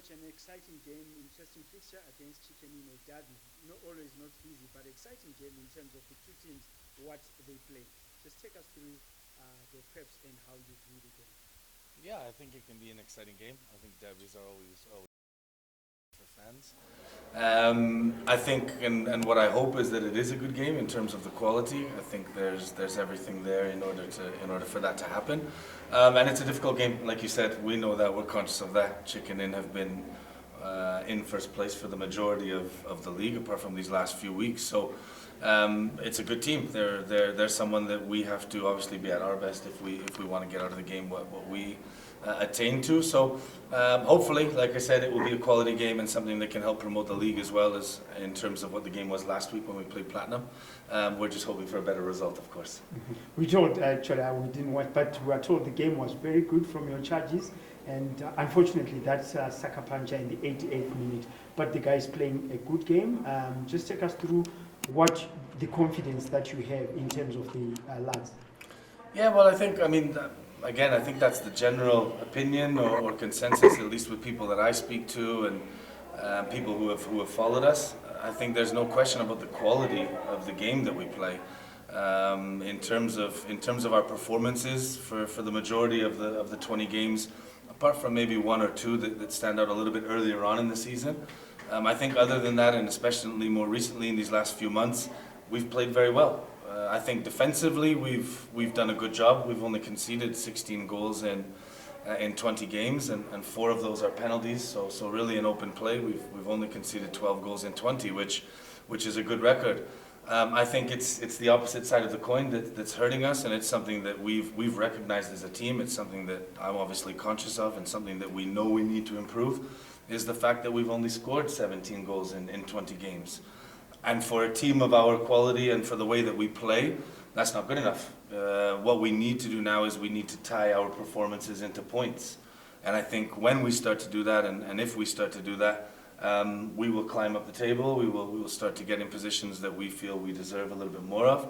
watch an exciting game, interesting fixture against Chicken in a derby. Not easy, but exciting game in terms of the two teams, what they play. Just take us through the preps and how you view the game. Yeah, I think it can be an exciting game. I think derbies are always for fans. I think, and what I hope is that it is a good game in terms of the quality. I think there's everything there in order for that to happen. And it's a difficult game, like you said. We know that. We're conscious of that. Chicken Inn have been in first place for the majority of the league, apart from these last few weeks. So it's a good team. They're someone that we have to obviously be at our best if we want to get out of the game what we attain to. So hopefully, like I said, it will be a quality game and something that can help promote the league as well as in terms of what the game was last week when we played Platinum. We're just hoping for a better result, of course. We told actually we didn't want, but we were told the game was very good from your charges, and unfortunately that's Saka Pancha in the 88th minute. But the guys playing a good game. Just take us through what the confidence that you have in terms of the lads. Yeah, well, again, I think that's the general opinion or consensus, at least with people that I speak to and people who have followed us. I think there's no question about the quality of the game that we play. In terms of our performances for the majority of the 20 games, apart from maybe one or two that stand out a little bit earlier on in the season. I think other than that, and especially more recently in these last few months, we've played very well. I think defensively we've done a good job. We've only conceded 16 goals in 20 games, and 4 of those are penalties. So really in open play, we've only conceded 12 goals in 20, which is a good record. I think it's the opposite side of the coin that's hurting us, and it's something that we've recognized as a team. It's something that I'm obviously conscious of, and something that we know we need to improve, is the fact that we've only scored 17 goals in 20 games. And for a team of our quality and for the way that we play, that's not good enough. What we need to do now is we need to tie our performances into points. And I think when we start to do that, and if we start to do that, we will climb up the table. We will start to get in positions that we feel we deserve a little bit more of.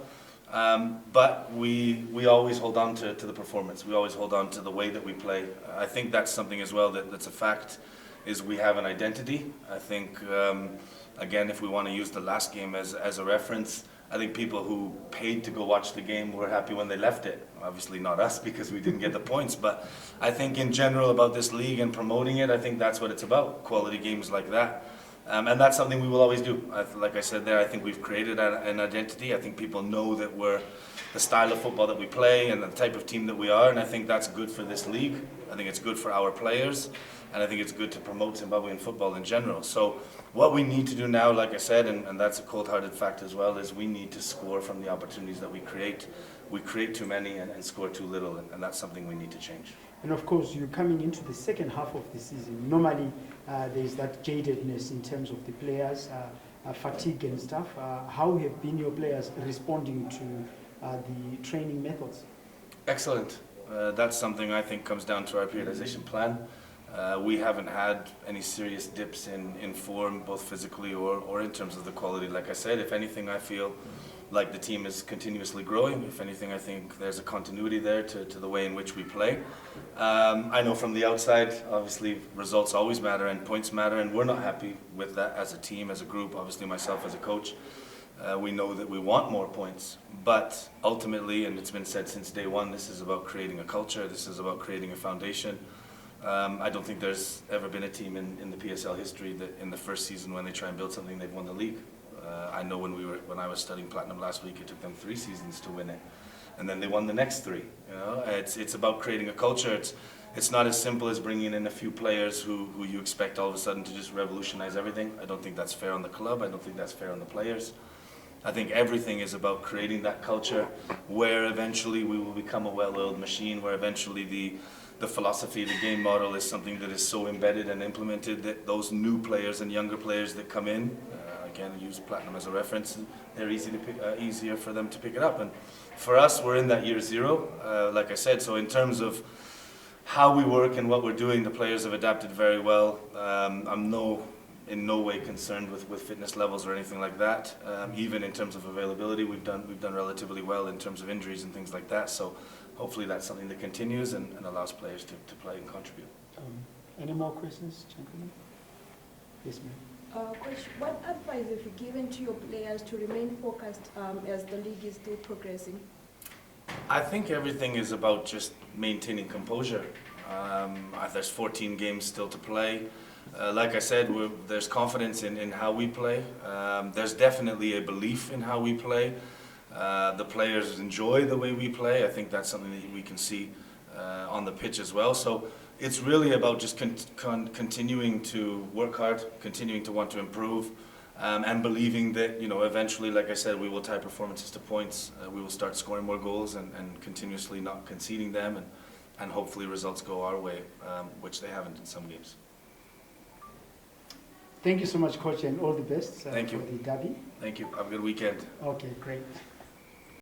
But we always hold on to the performance. We always hold on to the way that we play. I think that's something as well that's a fact, is we have an identity. I think, again, if we want to use the last game as a reference, I think people who paid to go watch the game were happy when they left it. Obviously not us, because we didn't get the points, but I think in general about this league and promoting it, I think that's what it's about, quality games like that. And that's something we will always do. Like I said there, I think we've created an identity. I think people know that we're the style of football that we play and the type of team that we are, and I think that's good for this league. I think it's good for our players, and I think it's good to promote Zimbabwean football in general. So what we need to do now, like I said, and that's a cold-hearted fact as well, is we need to score from the opportunities that we create. We create too many and score too little, and that's something we need to change. And of course, you're coming into the second half of the season. Normally, there's that jadedness in terms of the players, fatigue and stuff. How have been your players responding to the training methods? Excellent. That's something I think comes down to our periodization plan. We haven't had any serious dips in form, both physically or in terms of the quality. Like I said, if anything, I feel like the team is continuously growing. If anything, I think there's a continuity there to the way in which we play. I know from the outside, obviously, results always matter and points matter, and we're not happy with that as a team, as a group, obviously myself as a coach. We know that we want more points, but ultimately, and it's been said since day one, this is about creating a culture, this is about creating a foundation. I don't think there's ever been a team in the PSL history that in the first season when they try and build something, they've won the league. I know when I was studying Platinum last week, it took them 3 seasons to win it, and then they won the next 3. You know, it's about creating a culture. It's not as simple as bringing in a few players who you expect all of a sudden to just revolutionize everything. I don't think that's fair on the club. I don't think that's fair on the players. I think everything is about creating that culture where eventually we will become a well-oiled machine, where eventually the philosophy, the game model is something that is so embedded and implemented that those new players and younger players that come in, again, use Platinum as a reference, they're easier for them to pick it up. And for us, we're in that year 0, like I said, so in terms of how we work and what we're doing, the players have adapted very well. I'm in no way concerned with fitness levels or anything like that. Even in terms of availability, we've done relatively well in terms of injuries and things like that. So hopefully that's something that continues and allows players to play and contribute. Any more questions, gentlemen? Yes, ma'am. Coach, what advice have you given to your players to remain focused as the league is still progressing? I think everything is about just maintaining composure. There's 14 games still to play. Like I said, there's confidence in how we play. There's definitely a belief in how we play. The players enjoy the way we play. I think that's something that we can see on the pitch as well. So it's really about just continuing to work hard, continuing to want to improve, and believing that, you know, eventually, like I said, we will tie performances to points. We will start scoring more goals and continuously not conceding them, and hopefully results go our way, which they haven't in some games. Thank you so much, Coach, and all the best Thank you. for the derby. Thank you. Have a good weekend. Okay, great.